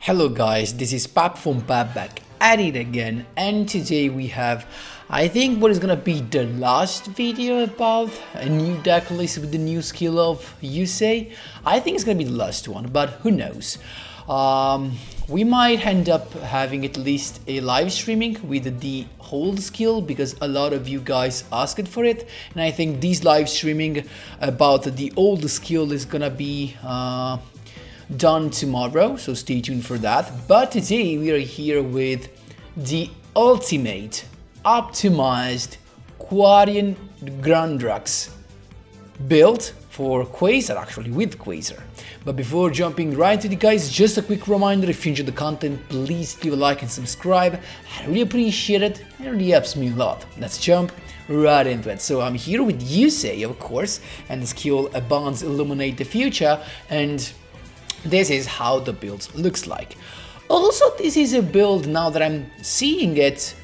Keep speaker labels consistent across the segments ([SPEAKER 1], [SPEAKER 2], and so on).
[SPEAKER 1] Hello guys, this is Pap from Pap back at it again, and today we have, I think, what is gonna be the last video about a new deck list with the new skill of yugioh. I think it's gonna be the last one, but who knows. We might end up having at least a live streaming with the whole skill because a lot of you guys asked for it, and I think this live streaming about the old skill is gonna be done tomorrow, so stay tuned for that. But today we are here with the ultimate optimized QUARION Grundrax build for QUASAR, actually with QUASAR. But before jumping right into it, guys, just a quick reminder: if you enjoyed the content, please leave a like and subscribe. I really appreciate it. It really helps me a lot. Let's jump right into it. So I'm here with yugioh, of course, and the skill Bonds Illuminate the Future, and this is how the build looks like. Also, this is a build, now that I'm seeing it,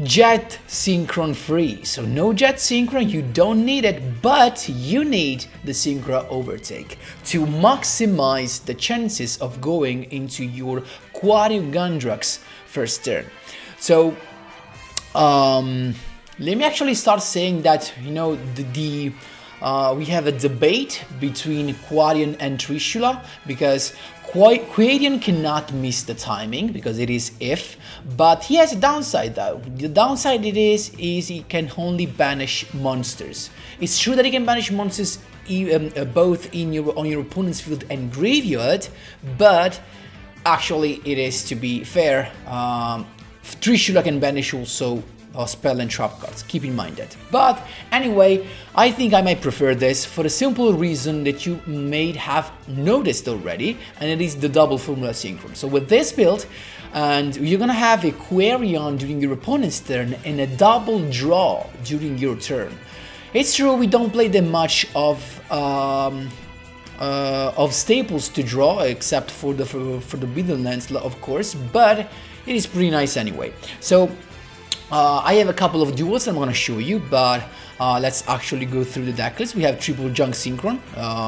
[SPEAKER 1] jet synchron free. So no jet synchron, you don't need it, but you need the synchro overtake to maximize the chances of going into your QUARION Grundrax first turn. So let me actually start saying that, you know, we have a debate between QUARION and Trishula, because QUARION cannot miss the timing because it is if, but he has a downside though. The downside is he can only banish monsters. It's true that he can banish monsters both on your opponent's field and graveyard, but actually it is, to be fair, Trishula can banish also spell and trap cards, keep in mind that. But anyway, I think I might prefer this for the simple reason that you may have noticed already, and it is the double formula synchron. So with this build, and you're gonna have a QUARION during your opponent's turn and a double draw during your turn. It's true we don't play that much of staples to draw, except for the middle lands, of course, but it is pretty nice anyway. So I have a couple of duels I'm going to show you, but let's actually go through the deck list. We have triple junk synchron,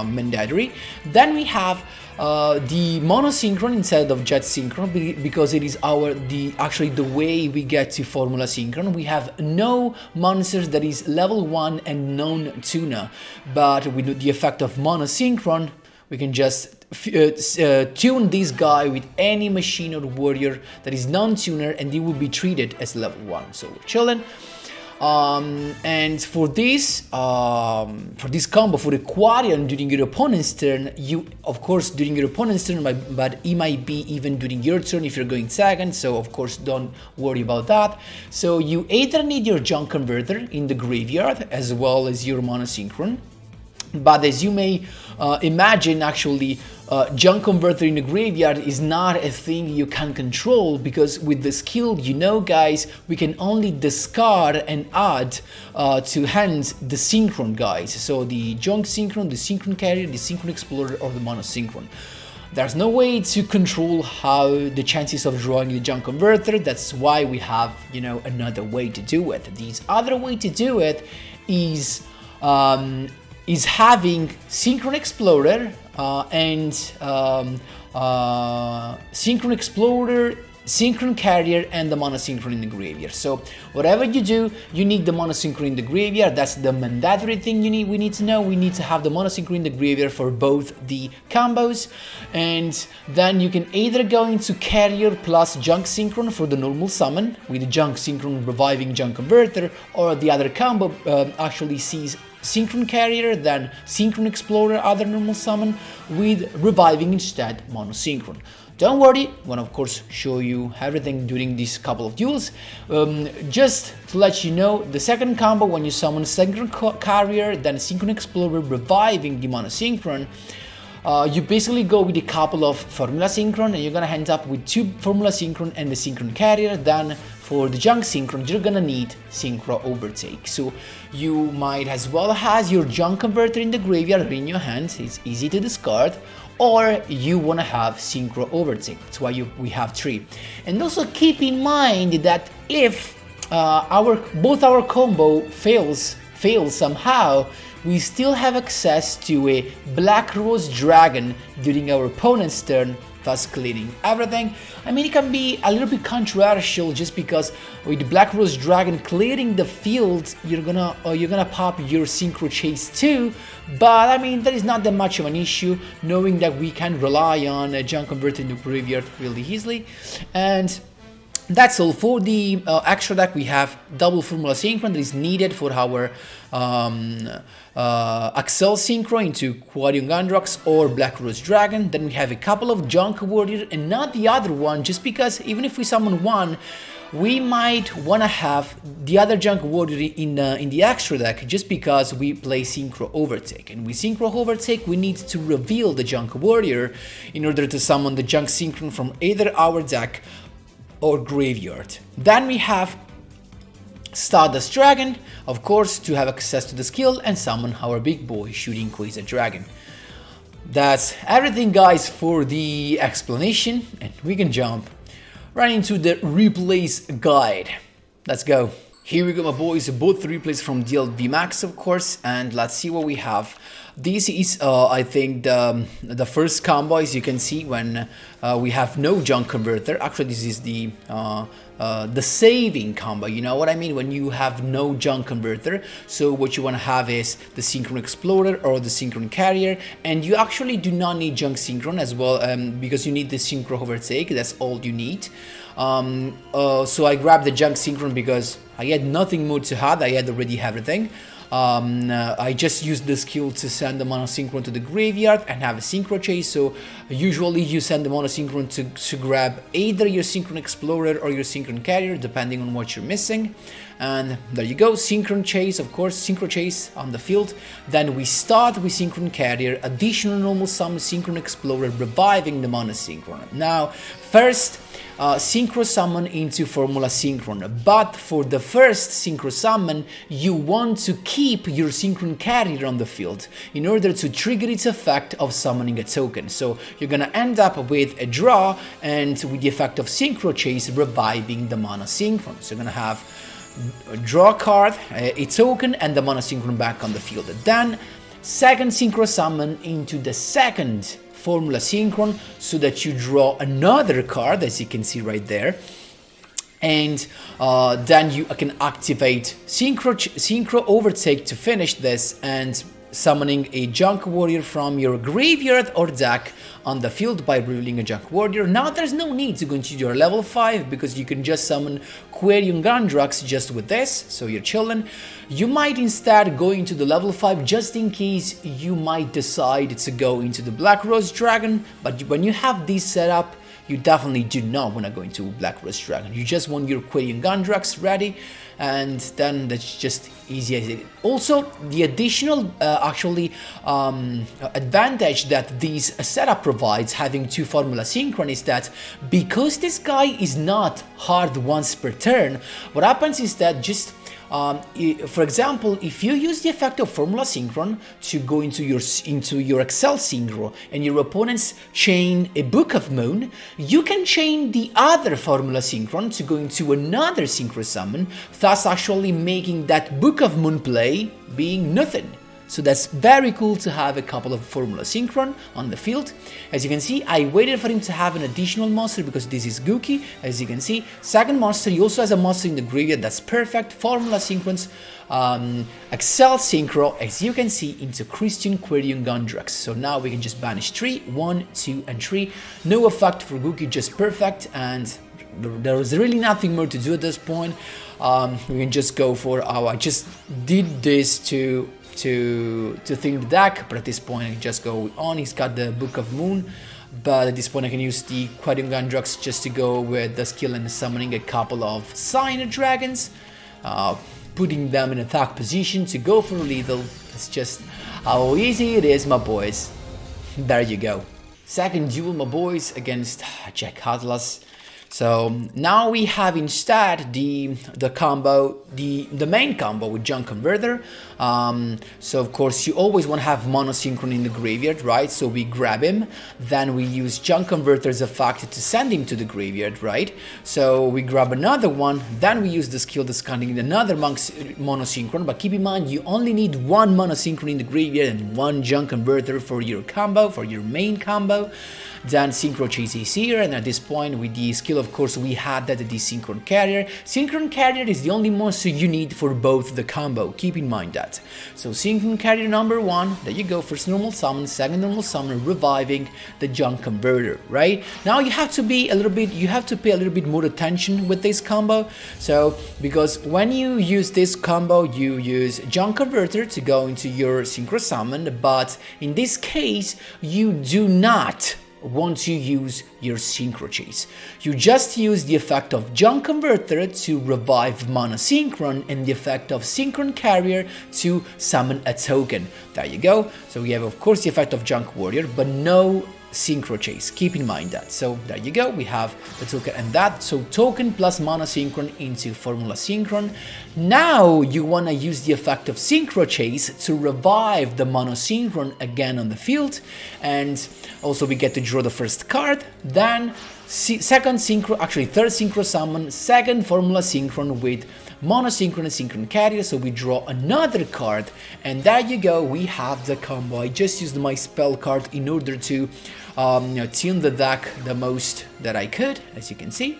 [SPEAKER 1] mandatory. Then we have the mono synchron instead of jet synchron, because it is actually the way we get to formula synchron. We have no monsters that is level 1 and non-tuner, but with the effect of mono synchron, we can just tune this guy with any machine or warrior that is non-tuner, and they will be treated as level 1. So we're chilling. And for this combo, for the QUARION during your opponent's turn, of course during your opponent's turn, but it might be even during your turn if you're going second, so of course don't worry about that. So you either need your junk converter in the graveyard as well as your mono synchron. But as you may imagine, actually, junk converter in the graveyard is not a thing you can control, because with the skill, you know, guys, we can only discard and add to hands the synchron guys. So the junk synchron, the synchron carrier, the synchron explorer, or the mono synchron. There's no way to control how the chances of drawing the junk converter. That's why we have, you know, another way to do it. This other way to do it is having Synchron Explorer and Synchron Explorer, Synchron Carrier, and the Mono Synchron in the graveyard. So whatever you do, you need the Mono Synchron in the graveyard. That's the mandatory thing we need to know. We need to have the Mono Synchron in the graveyard for both the combos, and then you can either go into Carrier plus Junk Synchron for the normal summon with the Junk Synchron reviving Junk Converter, or the other combo actually sees Synchron Carrier, then Synchron Explorer, other normal summon, with reviving instead Mono Synchron. Don't worry, I'm gonna of course show you everything during these couple of duels. Just to let you know, the second combo, when you summon Synchron Carrier, then Synchron Explorer reviving the Mono Synchron, you basically go with a couple of Formula Synchron, and you're gonna end up with 2 Formula Synchron and the Synchron Carrier. Then for the Junk Synchron, you're gonna need Synchro Overtake. So you might as well have your Junk Converter in the graveyard or in your hands, it's easy to discard, or you wanna have Synchro Overtake. That's why we have 3. And also keep in mind that if both our combo fails somehow, we still have access to a Black Rose Dragon during our opponent's turn thus cleaning everything. I mean, it can be a little bit controversial just because with the Black Rose Dragon clearing the field, you're gonna pop your Synchro Chase too. But I mean, that is not that much of an issue, knowing that we can rely on a junk converter in the graveyard really easily. And that's all for the extra deck. We have double Formula Synchro that is needed for our ACCEL Synchro into QUARION Gandrox or Black Rose Dragon. Then we have a couple of Junk Warrior and not the other one, just because even if we summon one, we might want to have the other Junk Warrior in the extra deck, just because we play Synchro Overtake. And with Synchro Overtake, we need to reveal the Junk Warrior in order to summon the Junk Synchron from either our deck or graveyard. Then we have Stardust Dragon, of course, to have access to the skill and summon our big boy shooting QUASAR Dragon. That's everything, guys, for the explanation, and we can jump right into the replays guide. Let's go. Here we go, my boys, both replays from Duel VMAX, of course, and let's see what we have. This is, I think, the first combo, as you can see, when we have no junk converter. Actually, this is the saving combo, you know what I mean, when you have no junk converter. So what you want to have is the Synchron Explorer or the Synchron Carrier, and you actually do not need junk Synchron as well, because you need the Synchro Overtake. That's all you need. So I grabbed the junk Synchron because I had nothing more to add. I had already everything. I just used the skill to send the Mono Synchron to the graveyard and have a Synchro Chase. So usually you send the Mono Synchron to grab either your Synchron Explorer or your Synchron Carrier, depending on what you're missing. And there you go, Synchron Chase, of course, Synchro Chase on the field. Then we start with Synchron Carrier, additional normal summon Synchron Explorer, reviving the Mono Synchron. Now, first, Synchro Summon into Formula Synchron, but for the first Synchro Summon, you want to keep your Synchron Carrier on the field in order to trigger its effect of summoning a token. So you're gonna end up with a draw, and with the effect of Synchro Chase, reviving the Mono Synchron. So you're gonna have a draw card, a token, and the Mono Synchron back on the field. Then, second Synchro Summon into the second Formula Synchron, so that you draw another card, as you can see right there, and then you can activate Synchro Overtake to finish this, and summoning a Junk Warrior from your graveyard or deck on the field by revealing a Junk Warrior. Now there's no need to go into your level 5, because you can just summon QUARION Gandrox just with this, so you're chilling. You might instead go into the level 5 just in case you might decide to go into the Black Rose Dragon, but when you have this set up, you definitely do not want to go into Black Rose Dragon. You just want your QUARION Gandrox ready, and then that's just easy as it is. Also, the additional advantage that this setup provides, having two Formula Synchron, is that because this guy is not hard once per turn, what happens is that just for example, if you use the effect of Formula Synchron to go into your ACCEL Synchro and your opponents chain a Book of Moon, you can chain the other Formula Synchron to go into another Synchro Summon, thus actually making that Book of Moon play being nothing. So that's very cool to have a couple of Formula Synchron on the field. As you can see, I waited for him to have an additional monster because this is Gookie. As you can see, second monster, he also has a monster in the graveyard. That's perfect. Formula Synchron's ACCEL Synchro, as you can see, into Christian QUARION Gandrox. So now we can just banish 3, 1, 2, and 3. No effect for Gookie, just perfect. And there was really nothing more to do at this point. We can just go for I just did this to think the deck, but at this point I can just go on. He's got the Book of Moon, but at this point I can use the QUARION Gandrox just to go with the skill and summoning a couple of Signer Dragons, putting them in attack position to go for lethal. That's just how easy it is, my boys. There you go. Second duel, my boys, against Jack Atlas. So now we have instead the combo, the main combo with junk converter. So of course you always want to have monosynchron in the graveyard, right? So we grab him, then we use junk converter's effect to send him to the graveyard, right? So we grab another one, then we use the skill discounting another monosynchron, but keep in mind you only need one monosynchron in the graveyard and one junk converter for your combo, for your main combo. Then Synchro Chase is here, and at this point with the skill, of course, we had that the Synchron Carrier. Synchron Carrier is the only monster you need for both the combo, keep in mind that. So Synchron Carrier number 1, there you go, first normal summon, second normal summon, reviving the junk converter, right? Now you have to be a little bit, you have to pay a little bit more attention with this combo. So because when you use this combo, you use junk converter to go into your synchro summon, but in this case you do not want to use your Synchro Chase. You just use the effect of Junk Converter to revive Monosynchron and the effect of Synchron Carrier to summon a token. There you go. So we have of course the effect of Junk Warrior, but no Synchro Chase. Keep in mind that. So there you go, we have the token and that. So token plus Monosynchron into Formula Synchron. Now you want to use the effect of Synchro Chase to revive the Monosynchron again on the field, and also we get to draw the first card. Then third Synchro Summon, second Formula Synchron with Monosynchron and Synchron Carrier, so we draw another card, and there you go, we have the combo. I just used my spell card in order to tune the deck the most that I could, as you can see.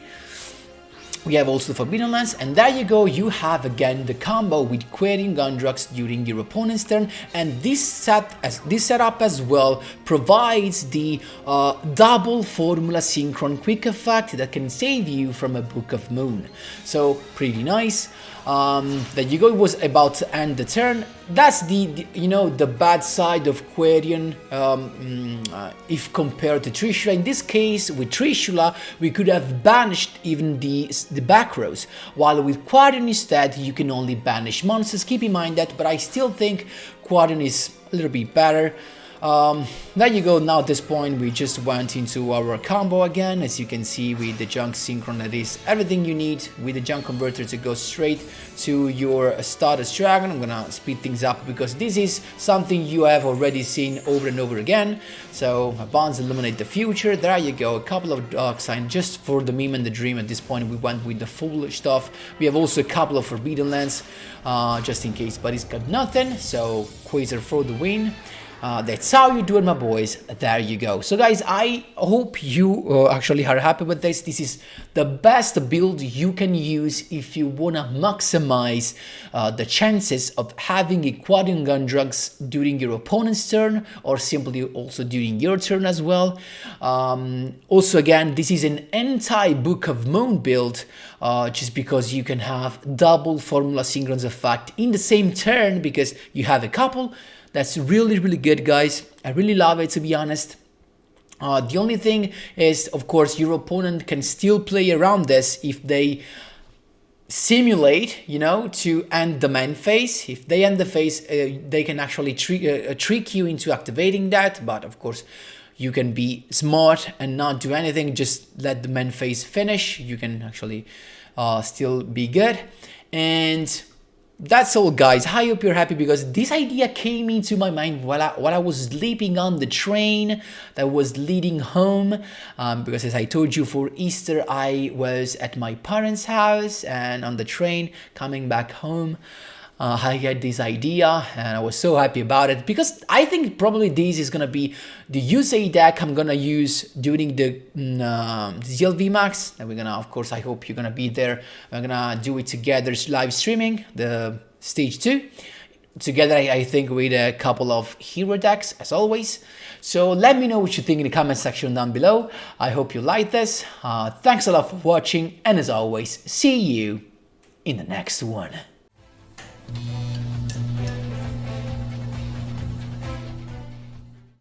[SPEAKER 1] We have also Forbidden Lens, and there you go, you have again the combo with QUARION Gundrux during your opponent's turn, and this setup as well provides the double Formula Synchron quick effect that can save you from a Book of Moon. So pretty nice. There you go, it was about to end the turn. That's the bad side of QUARION if compared to Trishula. In this case, with Trishula, we could have banished even the back rows, while with QUARION instead, you can only banish monsters. Keep in mind that, but I still think QUARION is a little bit better. There you go, now at this point we just went into our combo again, as you can see with the Junk Synchron. That is everything you need with the Junk Converter to go straight to your Stardust Dragon. I'm gonna speed things up because this is something you have already seen over and over again. So Bonds Illuminate the Future, there you go, a couple of Dark Sign just for the meme and the dream. At this point we went with the full stuff. We have also a couple of Forbidden Lands just in case, but he's got nothing, so QUASAR for the win. That's how you do it, my boys. There you go. So guys, I hope you actually are happy with this. This is the best build you can use if you want to maximize the chances of having a QUARION Gundrux during your opponent's turn, or simply also during your turn as well. Also again, this is an anti-Book of Moon build, just because you can have double Formula Synchron's effect in the same turn because you have a couple. That's really, really good, guys. I really love it, to be honest. The only thing is, of course, your opponent can still play around this if they simulate, to end the main phase. If they end the phase, they can actually trick you into activating that. But of course, you can be smart and not do anything. Just let the main phase finish. You can actually still be good. And that's all, guys. I hope you're happy because this idea came into my mind while I was sleeping on the train that was leading home. Because as I told you, for Easter I was at my parents' house, and on the train coming back home, I had this idea and I was so happy about it because I think probably this is gonna be the Yusei deck I'm gonna use during the ZLV Max. And we're gonna, of course, I hope you're gonna be there. We're gonna do it together, live streaming the stage 2 together, I think, with a couple of hero decks as always. So let me know what you think in the comment section down below. I hope you like this. Thanks a lot for watching, and as always, see you in the next one.